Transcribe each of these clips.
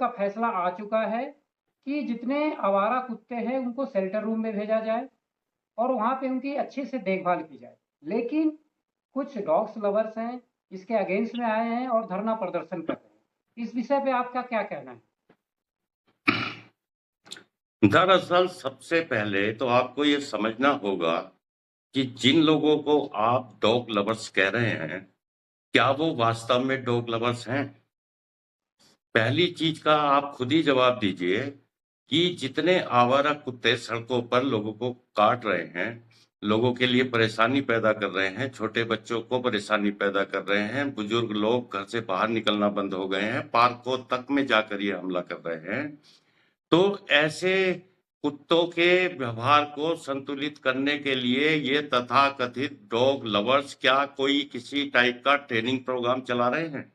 का फैसला आ चुका है कि जितने आवारा कुत्ते हैं उनको शेल्टर रूम में भेजा जाए और वहाँ पे उनकी अच्छे से देखभाल की जाए। लेकिन कुछ डॉग्स लवर्स हैं, इसके अगेंस्ट में आए हैं और धरना प्रदर्शन कर रहे हैं। इस विषय पे आपका क्या कहना है? दरअसल सबसे पहले तो आपको ये समझना होगा कि जिन लोगों को आप डॉग लवर्स कह रहे हैं, क्या वो वास्तव में डॉग लवर्स हैं? पहली चीज का आप खुद ही जवाब दीजिए कि जितने आवारा कुत्ते सड़कों पर लोगों को काट रहे हैं, लोगों के लिए परेशानी पैदा कर रहे हैं, छोटे बच्चों को परेशानी पैदा कर रहे हैं, बुजुर्ग लोग घर से बाहर निकलना बंद हो गए हैं, पार्कों तक में जाकर ये हमला कर रहे हैं। तो ऐसे कुत्तों के व्यवहार को संतुलित करने के लिए ये तथाकथित डॉग लवर्स क्या कोई किसी टाइप का ट्रेनिंग प्रोग्राम चला रहे हैं?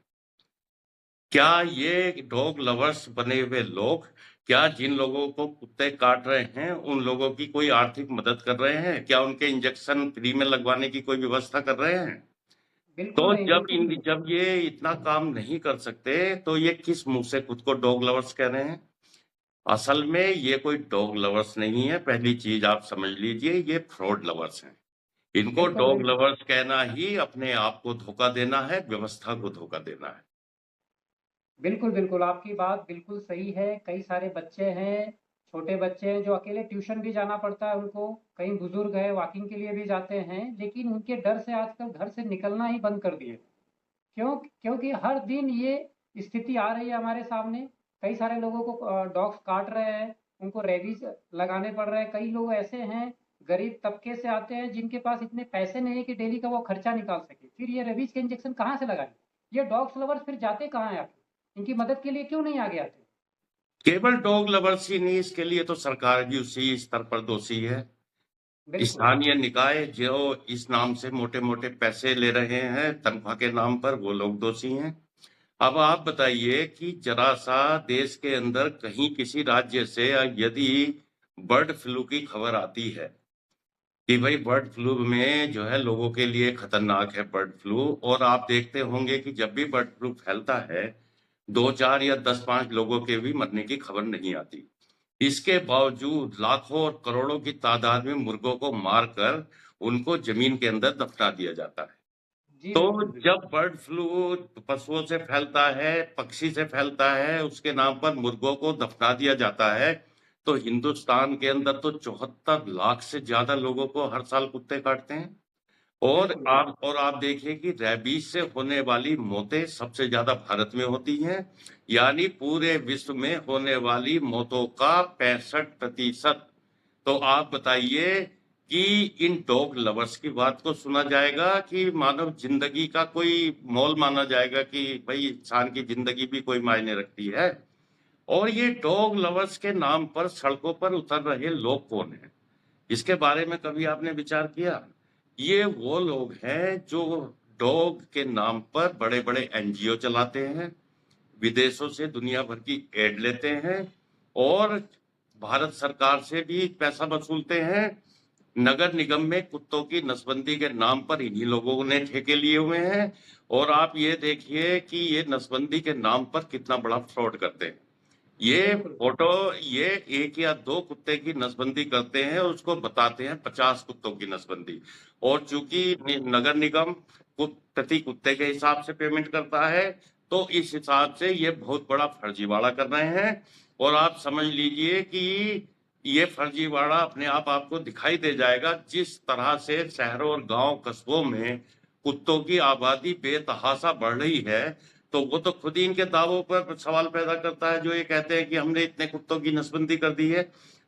क्या ये डॉग लवर्स बने हुए लोग क्या जिन लोगों को कुत्ते काट रहे हैं उन लोगों की कोई आर्थिक मदद कर रहे हैं? क्या उनके इंजेक्शन फ्री में लगवाने की कोई व्यवस्था कर रहे हैं? बिल्कुल तो नहीं, बिल्कुल नहीं। जब ये इतना काम नहीं कर सकते तो ये किस मुंह से खुद को डॉग लवर्स कह रहे हैं? असल में ये कोई डॉग लवर्स नहीं है। पहली चीज आप समझ लीजिए, ये फ्रॉड लवर्स हैं। इनको बिल्कुल, डॉग बिल्कुल। लवर्स कहना ही अपने आप को धोखा देना है, व्यवस्था को धोखा देना है। बिल्कुल, बिल्कुल, आपकी बात बिल्कुल सही है। कई सारे बच्चे हैं, छोटे बच्चे हैं जो अकेले ट्यूशन भी जाना पड़ता है उनको, कई बुज़ुर्ग हैं वॉकिंग के लिए भी जाते हैं, लेकिन उनके डर से आजकल घर से निकलना ही बंद कर दिए। क्योंकि हर दिन ये स्थिति आ रही है हमारे सामने। कई सारे लोगों को डॉग्स काट रहे हैं, उनको रेबीज़ लगाने पड़ रहे हैं। कई लोग ऐसे हैं, गरीब तबके से आते हैं जिनके पास इतने पैसे नहीं है कि डेली का वो खर्चा निकाल सके। फिर ये रेबीज़ के इंजेक्शन कहाँ से लगाएँ? ये डॉग्स लवर्स फिर जाते कहाँ हैं आखिर? इनकी मदद के लिए क्यों नहीं आगे आते? केवल डॉग लवर्स ही नहीं, इसके लिए तो सरकार भी उसी स्तर पर दोषी है। बिल्कुल। स्थानीय निकाय जो इस नाम से मोटे मोटे पैसे ले रहे हैं तनख्वाह के नाम पर, वो लोग दोषी हैं। अब आप बताइए कि जरा सा देश के अंदर कहीं किसी राज्य से यदि बर्ड फ्लू की खबर आती है कि भाई बर्ड फ्लू में जो है लोगों के लिए खतरनाक है बर्ड फ्लू, और आप देखते होंगे कि जब भी बर्ड फ्लू फैलता है 2 4 या 10 5 लोगों के भी मरने की खबर नहीं आती। इसके बावजूद लाखों और करोड़ों की तादाद में मुर्गों को मारकर उनको जमीन के अंदर दफना दिया जाता है। जी, तो बिल्कुल, बिल्कुल। जब बर्ड फ्लू पशुओं से फैलता है, पक्षी से फैलता है, उसके नाम पर मुर्गों को दफना दिया जाता है, तो हिंदुस्तान के अंदर तो 74 लाख से ज्यादा लोगों को हर साल कुत्ते काटते हैं। बिल्कुल, बिल्कुल। और आप देखिए कि रेबीज से होने वाली मौतें सबसे ज्यादा भारत में होती हैं। यानी पूरे विश्व में होने वाली मौतों का 65%। तो आप बताइए कि इन डॉग लवर्स की बात को सुना जाएगा कि मानव जिंदगी का कोई मोल माना जाएगा कि भाई इंसान की जिंदगी भी कोई मायने रखती है? और ये डॉग लवर्स के नाम पर सड़कों पर उतर रहे लोग कौन हैं? इसके बारे में कभी आपने विचार किया? ये वो लोग हैं जो डॉग के नाम पर बड़े बड़े एनजीओ चलाते हैं, विदेशों से दुनिया भर की एड लेते हैं और भारत सरकार से भी पैसा वसूलते हैं। नगर निगम में कुत्तों की नसबंदी के नाम पर इन्हीं लोगों ने ठेके लिए हुए हैं। और आप ये देखिए कि ये नसबंदी के नाम पर कितना बड़ा फ्रॉड करते हैं। ये बिल्कुल, फोटो, ये 1 या 2 कुत्ते की नसबंदी करते हैं, उसको बताते हैं 50 कुत्तों की नसबंदी। और चूंकि नगर निगम प्रति कुत्ते के हिसाब से पेमेंट करता है, तो इस हिसाब से ये बहुत बड़ा फर्जीवाड़ा कर रहे हैं। और आप समझ लीजिए कि ये फर्जीवाड़ा अपने आप आपको दिखाई दे जाएगा जिस तरह से शहरों और गांव कस्बों में कुत्तों की आबादी बेतहाशा बढ़ रही है। तो वो तो खुद ही इनके दावों पर सवाल पैदा करता है जो ये कहते हैं कि हमने इतने कुत्तों की नसबंदी कर दी है,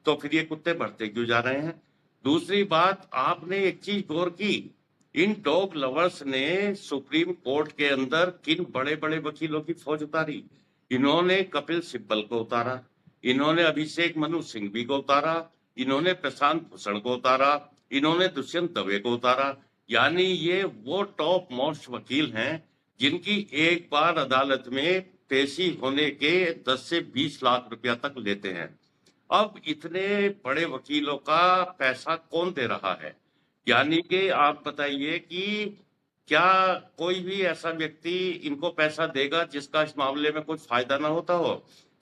तो फिर ये कुत्ते बढ़ते क्यों जा रहे हैं? दूसरी बात, आपने एक चीज गौर की, इन डॉग लवर्स ने सुप्रीम कोर्ट के अंदर किन बड़े बड़े वकीलों की फौज उतारी? इन्होंने कपिल सिब्बल को उतारा, इन्होंने अभिषेक मनु सिंघवी को उतारा, इन्होंने प्रशांत भूषण को उतारा, इन्होंने दुष्यंत दवे को उतारा। यानी ये वो टॉप मोस्ट वकील हैं जिनकी एक बार अदालत में पेशी होने के 10 से 20 लाख रुपया तक लेते हैं। अब इतने बड़े वकीलों का पैसा कौन दे रहा है? यानी कि आप बताइए कि क्या कोई भी ऐसा व्यक्ति इनको पैसा देगा जिसका इस मामले में कुछ फायदा ना होता हो?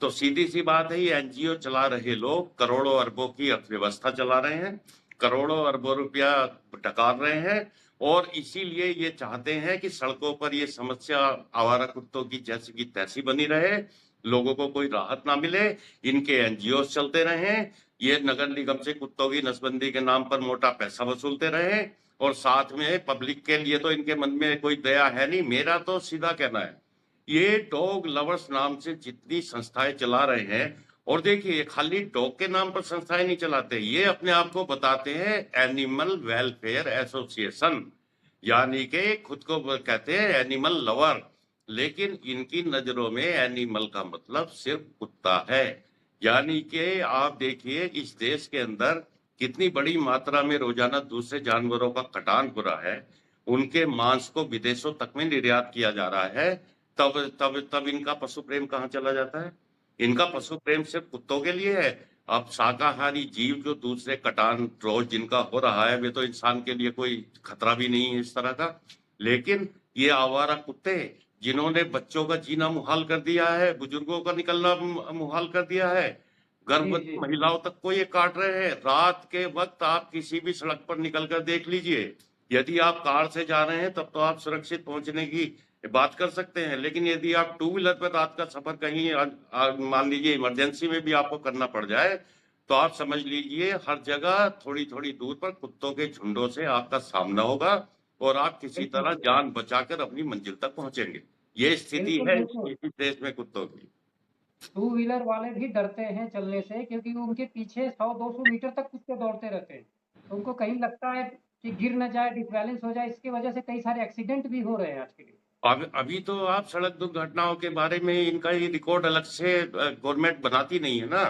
तो सीधी सी बात है, ये एनजीओ चला रहे लोग करोड़ों अरबों की अर्थव्यवस्था चला रहे हैं, करोड़ों अरबों रुपया डकार रहे हैं, और इसीलिए ये चाहते हैं कि सड़कों पर ये समस्या आवारा कुत्तों की जैसी की तैसी बनी रहे, लोगों को कोई राहत ना मिले, इनके एनजीओ चलते रहें, ये नगर निगम से कुत्तों की नसबंदी के नाम पर मोटा पैसा वसूलते रहे, और साथ में पब्लिक के लिए तो इनके मन में कोई दया है नहीं। मेरा तो सीधा कहना है, ये डॉग लवर्स नाम से जितनी संस्थाएं चला रहे हैं, और देखिए ये खाली डॉग के नाम पर संस्थाएं नहीं चलाते, ये अपने आप को बताते हैं एनिमल वेलफेयर एसोसिएशन, यानी कि खुद को कहते हैं एनिमल लवर, लेकिन इनकी नजरों में एनिमल का मतलब सिर्फ कुत्ता है। यानी कि आप देखिए इस देश के अंदर कितनी बड़ी मात्रा में रोजाना दूसरे जानवरों का कटान हो रहा है, उनके मांस को विदेशों तक में निर्यात किया जा रहा है, तब तब तब इनका पशु प्रेम कहाँ चला जाता है? इनका पशु प्रेम सिर्फ कुत्तों के लिए है। अब शाकाहारी जीव जो दूसरे कटान रोज जिनका हो रहा है, वे तो इंसान के लिए कोई खतरा भी नहीं है इस तरह का, लेकिन ये आवारा कुत्ते जिन्होंने बच्चों का जीना मुहाल कर दिया है, बुजुर्गों का निकलना मुहाल कर दिया है, जी गर्भवती जी महिलाओं तक को ये काट रहे हैं। रात के वक्त आप किसी भी सड़क पर निकलकर देख लीजिए, यदि आप कार से जा रहे हैं तब तो आप सुरक्षित पहुंचने की बात कर सकते हैं, लेकिन यदि आप टू व्हीलर पर रात का सफर कहीं मान लीजिए इमरजेंसी में भी आपको करना पड़ जाए, तो आप समझ लीजिए हर जगह थोड़ी थोड़ी दूर पर कुत्तों के झुंडों से आपका सामना होगा, और आप किसी बिल्कुल तरह जान बचाकर अपनी मंजिल तक पहुंचेंगे। ये स्थिति बिल्कुल है बिल्कुल। इस देश में कुत्तों की। टू व्हीलर वाले भी डरते हैं चलने से, क्योंकि वो उनके पीछे 100-200 मीटर तक कुत्ते दौड़ते रहते हैं, तो उनको कहीं लगता है कि गिर न जाए, डिसबैलेंस हो जाए, इसकी वजह से कई सारे एक्सीडेंट भी हो रहे हैं आज के लिए। अब अभी तो आप सड़क दुर्घटनाओं के बारे में इनका ये रिकॉर्ड अलग से गवर्नमेंट बनाती नहीं है ना।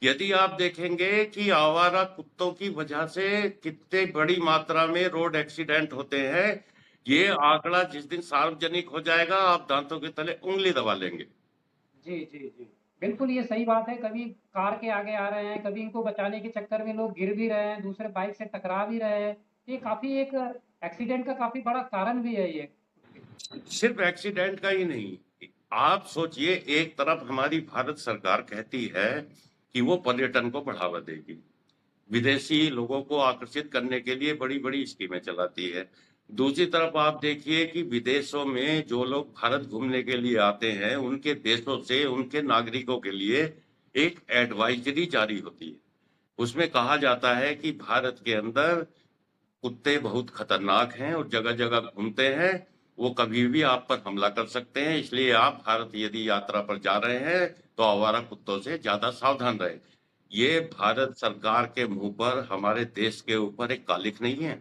यदि आप देखेंगे कि आवारा कुत्तों की वजह से कितने बड़ी मात्रा में रोड एक्सीडेंट होते हैं, ये आंकड़ा जिस दिन सार्वजनिक हो जाएगा आप दांतों के तले उंगली दबा लेंगे। जी जी जी, बिल्कुल ये सही बात है। कभी कार के आगे आ रहे हैं, कभी इनको बचाने के चक्कर में लोग गिर भी रहे हैं, दूसरे बाइक से टकरा भी रहे हैं। ये काफी एक एक्सीडेंट का काफी बड़ा कारण भी है ये। सिर्फ एक्सीडेंट का ही नहीं, आप सोचिए एक तरफ हमारी भारत सरकार कहती है कि वो पर्यटन को बढ़ावा देगी, विदेशी लोगों को आकर्षित करने के लिए बड़ी बड़ी स्कीमें चलाती है, दूसरी तरफ आप देखिए कि विदेशों में जो लोग भारत घूमने के लिए आते हैं उनके देशों से उनके नागरिकों के लिए एक एडवाइजरी जारी होती है, उसमें कहा जाता है कि भारत के अंदर कुत्ते बहुत खतरनाक हैं और जगह जगह घूमते हैं, वो कभी भी आप पर हमला कर सकते हैं, इसलिए आप भारत यदि यात्रा पर जा रहे हैं तो आवारा कुत्तों से ज्यादा सावधान रहे। ये भारत सरकार के मुंह पर हमारे देश के ऊपर एक कालिख नहीं है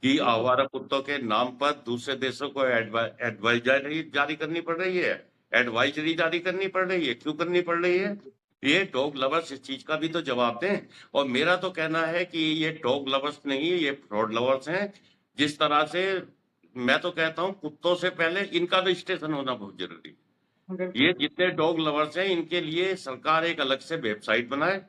कि बिल्कुल आवारा कुत्तों के नाम पर दूसरे देशों को एडवाइजरी जारी करनी पड़ रही है, एडवाइजरी जारी करनी पड़ रही है, क्यों करनी पड़ रही है? ये डॉग लवर्स इस चीज का भी तो जवाब दें। और मेरा तो कहना है कि ये डॉग लवर्स नहीं, ये फ्रॉड लवर्स हैं। जिस तरह से मैं तो कहता हूँ कुत्तों से पहले इनका रजिस्ट्रेशन होना बहुत जरूरी है। बिल्कुल ये जितने डॉग लवर्स हैं इनके लिए सरकार एक अलग से वेबसाइट बनाए,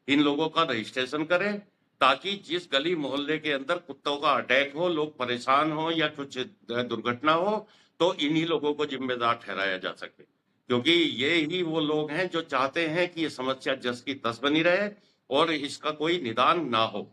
इन लोगों का रजिस्ट्रेशन करे, ताकि जिस गली मोहल्ले के अंदर कुत्तों का अटैक हो, लोग परेशान हो या कुछ दुर्घटना हो, तो इन्हीं लोगों को जिम्मेदार ठहराया जा सके, क्योंकि ये ही वो लोग हैं जो चाहते हैं कि ये समस्या जस की तस बनी रहे और इसका कोई निदान ना हो।